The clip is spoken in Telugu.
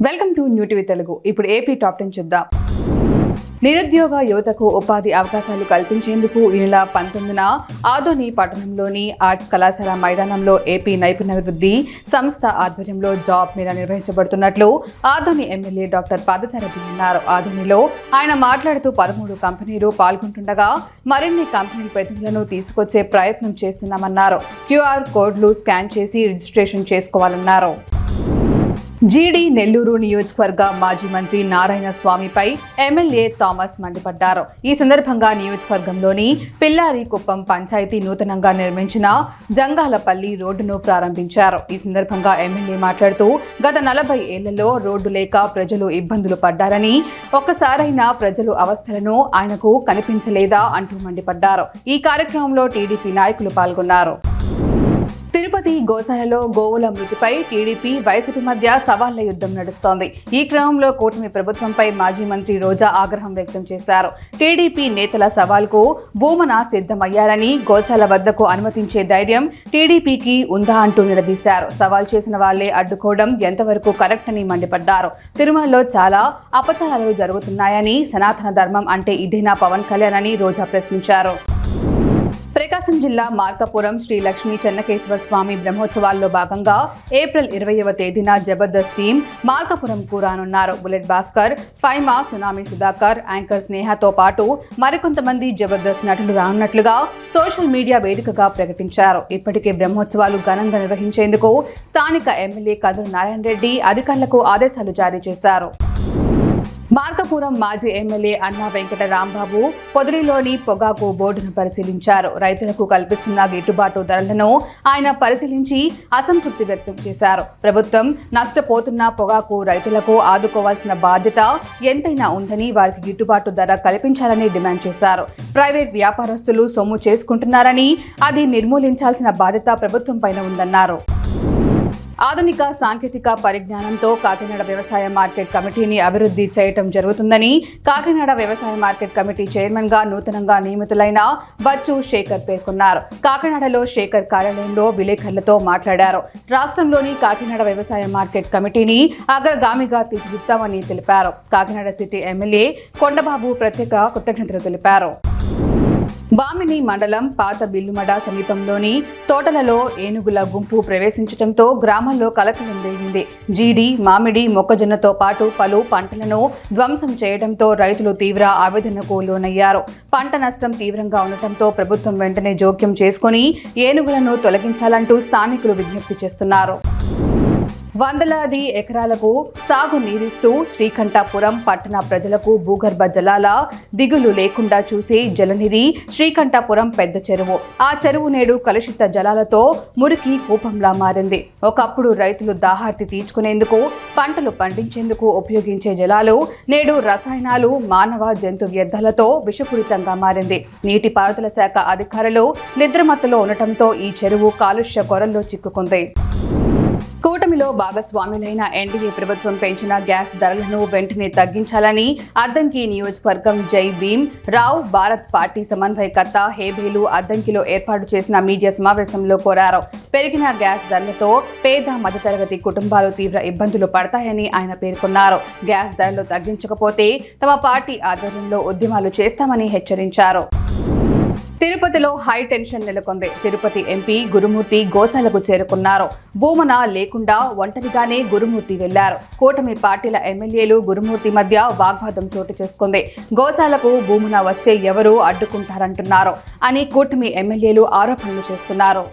Welcome to new TV Telugu. ఇప్పుడు ఏపీ టాప్ 10 చూద్దాం. నిరుద్యోగ యువతకు ఉపాధి అవకాశాలు కల్పించేందుకు ఈ నెల 19న ఆదోని పట్టణంలోని ఆర్ట్స్ కళాశాల మైదానంలో ఏపీ నైపుణ్యాభివృద్ధి సంస్థ ఆధ్వర్యంలో జాబ్ మేళా నిర్వహించబడుతున్నట్లు ఆదోని ఎమ్మెల్యే డాక్టర్ పాదసారథి అన్నారు. ఆదోనిలో ఆయన మాట్లాడుతూ 13 కంపెనీలు పాల్గొంటుండగా మరిన్ని కంపెనీల ప్రతినిధులను తీసుకొచ్చే ప్రయత్నం చేస్తున్నామన్నారు. QR కోడ్లు స్కాన్ చేసి రిజిస్ట్రేషన్ చేసుకోవాలన్నారు. జీడీ నెల్లూరు నియోజకవర్గ మాజీ మంత్రి నారాయణ స్వామిపై ఎమ్మెల్యే థామస్ మండిపడ్డారు. ఈ సందర్భంగా నియోజకవర్గంలోని పిల్లారి కుప్పం పంచాయతీ నూతనంగా నిర్మించిన జంగాలపల్లి రోడ్డును ప్రారంభించారు. ఈ సందర్భంగా ఎమ్మెల్యే మాట్లాడుతూ గత 40 ఏళ్లలో రోడ్డు లేక ప్రజలు ఇబ్బందులు పడ్డారని, ఒక్కసారైనా ప్రజలు అవస్థలను ఆయనకు కనిపించలేదా అంటూ మండిపడ్డారు. ఈ కార్యక్రమంలో టీడీపీ నాయకులు పాల్గొన్నారు. తిరుపతి గోశాలలో గోవుల మృతిపై టీడీపీ వైసీపీ మధ్య సవాళ్ల యుద్ధం నడుస్తోంది. ఈ క్రమంలో కూటమి ప్రభుత్వంపై మాజీ మంత్రి రోజా ఆగ్రహం వ్యక్తం చేశారు. టీడీపీ నేతల సవాల్కు భూమన సిద్ధమయ్యారని, గోశాల వద్దకు అనుమతించే ధైర్యం టీడీపీకి ఉందా అంటూ నిలదీశారు. సవాల్ చేసిన వాళ్లే అడ్డుకోవడం ఎంతవరకు కరెక్ట్ అని మండిపడ్డారు. తిరుమలలో చాలా అపచారాలు జరుగుతున్నాయని, సనాతన ధర్మం అంటే ఇదేనా పవన్ కళ్యాణ్ అని రోజా ప్రశ్నించారు. ప్రకాశం జిల్లా మార్కాపురం శ్రీ లక్ష్మీ చెన్నకేశ్వర స్వామి బ్రహ్మోత్సవాల్లో భాగంగా ఏప్రిల్ 20వ తేదీన జబర్దస్త్ థీమ్ మార్కాపురంకు రానున్నారు. Bullet Bhaskar, Faima, tsunami Sudhakar, anchor స్నేహతో పాటు మరికొంతమంది జబర్దస్త్ నటులు రానున్నట్లుగా సోషల్ మీడియా వేదికగా ప్రకటించారు. ఇప్పటికే బ్రహ్మోత్సవాలు ఘనంగా నిర్వహించేందుకు స్థానిక ఎమ్మెల్యే కదురు నారాయణ రెడ్డి అధికారులకు ఆదేశాలు జారీ చేశారు. మార్కాపురం మాజీ ఎమ్మెల్యే అన్నా వెంకట రాంబాబు పొదిలిలోని పొగాకు బోర్డును పరిశీలించారు. రైతులకు కల్పిస్తున్న గిట్టుబాటు ధరలను ఆయన పరిశీలించి అసంతృప్తి వ్యక్తం చేశారు. ప్రభుత్వం నష్టపోతున్న పొగాకు రైతులకు ఆదుకోవాల్సిన బాధ్యత ఎంతైనా ఉందని, వారికి గిట్టుబాటు ధర కల్పించాలని డిమాండ్ చేశారు. ప్రైవేట్ వ్యాపారస్తులు సొమ్ము చేసుకుంటున్నారని, అది నిర్మూలించాల్సిన బాధ్యత ప్రభుత్వం పైన ఉందన్నారు. ఆధునిక సాంకేతిక పరిజ్ఞానంతో కాకినాడ వ్యవసాయ మార్కెట్ కమిటీని అభివృద్ధి చేయటం జరుగుతుందని కాకినాడ వ్యవసాయ మార్కెట్ కమిటీ చైర్మన్ గా నూతనంగా నియమితులైన బచ్చు శేఖర్ పేర్కొన్నారు. కాకినాడలో శేఖర్ కార్యాలయంలో విలేకరులతో మాట్లాడారు. రాష్ట్రంలోని కాకినాడ వ్యవసాయ మార్కెట్ కమిటీని అగ్రగామిగా తీర్చిదిద్దామని తెలిపారు. కాకినాడ సిటీ ఎమ్మెల్యే కొండబాబు ప్రత్యేక కృతజ్ఞతలు తెలిపారు. బామిని మండలం పాత బిల్లుమడ సమీపంలోని తోటలలో ఏనుగుల గుంపు ప్రవేశించడంతో గ్రామంలో కలకలం రేగింది. జీడి, మామిడి, మొక్కజొన్నతో పాటు పలు పంటలను ధ్వంసం చేయడంతో రైతులు తీవ్ర ఆవేదనకు లోనయ్యారు. పంట నష్టం తీవ్రంగా ఉండటంతో ప్రభుత్వం వెంటనే జోక్యం చేసుకుని ఏనుగులను తొలగించాలంటూ స్థానికులు విజ్ఞప్తి చేస్తున్నారు. వందలాది ఎకరాలకు సాగు నీరిస్తూ శ్రీకంఠాపురం పట్టణ ప్రజలకు భూగర్భ జలాల దిగులు లేకుండా చూసే జలనిధి శ్రీకంఠాపురం పెద్ద చెరువు. ఆ చెరువు నేడు కలుషిత జలాలతో మురికి కూపంలా మారింది. ఒకప్పుడు రైతులు దాహార్తి తీర్చుకునేందుకు, పంటలు పండించేందుకు ఉపయోగించే జలాలు నేడు రసాయనాలు, మానవ జంతు వ్యర్థాలతో విషపూరితంగా మారింది. నీటిపారుదల శాఖ అధికారులు నిద్రమత్తులో ఉండటంతో ఈ చెరువు కాలుష్య కొరల్లో చిక్కుకుంది. కూటమిలో భాగస్వాములైన ఎన్డీఏ ప్రభుత్వం పెంచిన గ్యాస్ ధరలను వెంటనే తగ్గించాలని అద్దంకి నియోజకవర్గం జై భీమ్ రావ్ భారత్ పార్టీ సమన్వయకర్త హేబేలు అద్దంకిలో ఏర్పాటు చేసిన మీడియా సమావేశంలో కోరారు. పెరిగిన గ్యాస్ ధరలతో పేద మధ్యతరగతి కుటుంబాలు తీవ్ర ఇబ్బందులు పడతాయని ఆయన పేర్కొన్నారు. గ్యాస్ ధరలు తగ్గించకపోతే తమ పార్టీ ఆధ్వర్యంలో ఉద్యమాలు చేస్తామని హెచ్చరించారు. తిరుపతిలో హై టెన్షన్ నెలకొంది. తిరుపతి ఎంపీ గురుమూర్తి గోశాలకు చేరుకున్నారు. భూమన లేకుండా ఒంటరిగానే గురుమూర్తి వెళ్లారు. కూటమి పార్టీల ఎమ్మెల్యేలు గురుమూర్తి మధ్య వాగ్వాదం చోటు చేసుకుంది. గోశాలకు భూమన వస్తే ఎవరు అడ్డుకుంటారంటున్నారు అని కూటమి ఎమ్మెల్యేలు ఆరోపణలు చేస్తున్నారు.